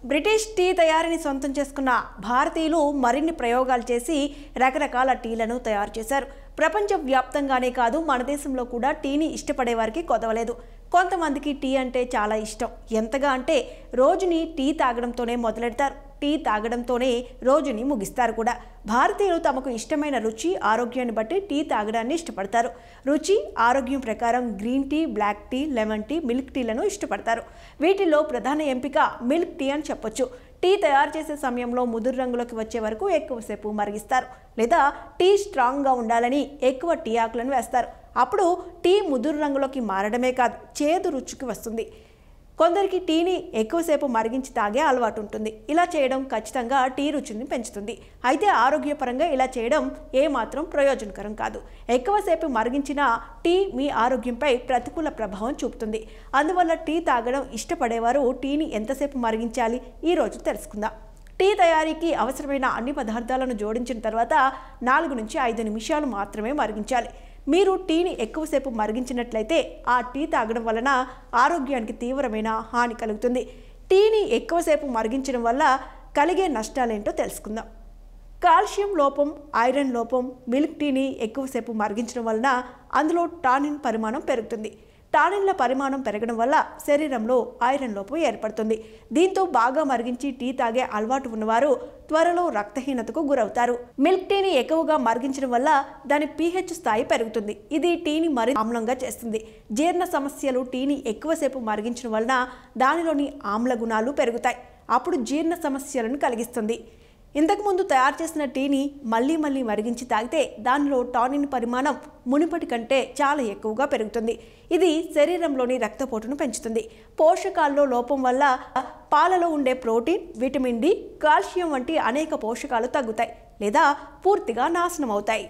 British tea తయారీని సొంతం చేసుకున్న భారతీయులు మరిన్ని ప్రయోగాలు చేసి రకరకాల టీలను తయారు చేశారు. ప్రపంచవ్యాప్తంగానే కాదు, మన దేశంలో కూడా టీని ఇష్టపడే వారికి కొదవలేదు. కొంతమందికి టీ అంటే చాలా ఇష్టం. ఎంతగా అంటే రోజుని టీ తాగడంతోనే మొదలెడతారు. టీ తాగడంతోనే రోజుని ముగిస్తారు కూడా. భారతీయులు తమకు ఇష్టమైన రుచి, ఆరోగ్యాన్ని బట్టి టీ తాగడాన్ని ఇష్టపడతారు. రుచి, ఆరోగ్యం ప్రకారం green tea, black tea, lemon tea, milk టీలను ఇష్టపడతారు. వీటిల్లో ప్రధాన ఎంపిక మిల్క్ టీ అని చెప్పొచ్చు. టీ తయారు చేసే సమయంలో ముదురు రంగులోకి వచ్చే వరకు ఎక్కువసేపు మరిగిస్తారు. లేదా టీ స్ట్రాంగ్గా ఉండాలని ఎక్కువ టీ ఆకులను వేస్తారు. అప్పుడు టీ ముదురు రంగులోకి మారడమే కాదు, చేదు రుచికి వస్తుంది. కొందరికి టీని ఎక్కువసేపు మరిగించి తాగే అలవాటు ఉంటుంది. ఇలా చేయడం ఖచ్చితంగా టీ రుచిని పెంచుతుంది. అయితే ఆరోగ్యపరంగా ఇలా చేయడం ఏమాత్రం ప్రయోజనకరం కాదు. ఎక్కువసేపు మరిగించిన టీ మీ ఆరోగ్యంపై ప్రతికూల ప్రభావం చూపుతుంది. అందువల్ల టీ తాగడం ఇష్టపడేవారు టీని ఎంతసేపు మరిగించాలి ఈరోజు తెలుసుకుందాం. టీ తయారీకి అవసరమైన అన్ని పదార్థాలను జోడించిన తర్వాత 4 నుంచి 5 నిమిషాలు మాత్రమే మరిగించాలి. మీరు టీని ఎక్కువసేపు మరిగించినట్లయితే ఆ టీ తాగడం వలన ఆరోగ్యానికి తీవ్రమైన హాని కలుగుతుంది. టీని ఎక్కువసేపు మరిగించడం వల్ల కలిగే నష్టాలేంటో తెలుసుకుందాం. కాల్షియం లోపం, ఐరన్ లోపం. మిల్క్ టీని ఎక్కువసేపు మరిగించడం వలన అందులో టానిన్ పరిమాణం పెరుగుతుంది. టానిన్ల పరిమాణం పెరగడం వల్ల శరీరంలో ఐరన్ లోపం ఏర్పడుతుంది. దీంతో బాగా మరిగించి టీ తాగే అలవాటు ఉన్నవారు త్వరలో రక్తహీనతకు గురవుతారు. మిల్క్ టీని ఎక్కువగా మరిగించడం వల్ల దాని pH స్థాయి పెరుగుతుంది. ఇది టీని మరింత ఆమ్లంగా చేస్తుంది. జీర్ణ సమస్యలు. టీని ఎక్కువసేపు మరిగించడం వలన దానిలోని ఆమ్ల గుణాలు పెరుగుతాయి. అప్పుడు జీర్ణ సమస్యలను కలిగిస్తుంది. ఇంతకుముందు తయారు చేసిన టీని మళ్ళీ మరిగించి తాగితే దానిలో టానిన్ పరిమాణం మునుపటి కంటే చాలా ఎక్కువగా పెరుగుతుంది. ఇది శరీరంలోని రక్తపోటును పెంచుతుంది. పోషకాల్లో లోపం వల్ల పాలలో ఉండే ప్రోటీన్, విటమిన్ డి, కాల్షియం వంటి అనేక పోషకాలు తగ్గుతాయి లేదా పూర్తిగా నాశనం అవుతాయి.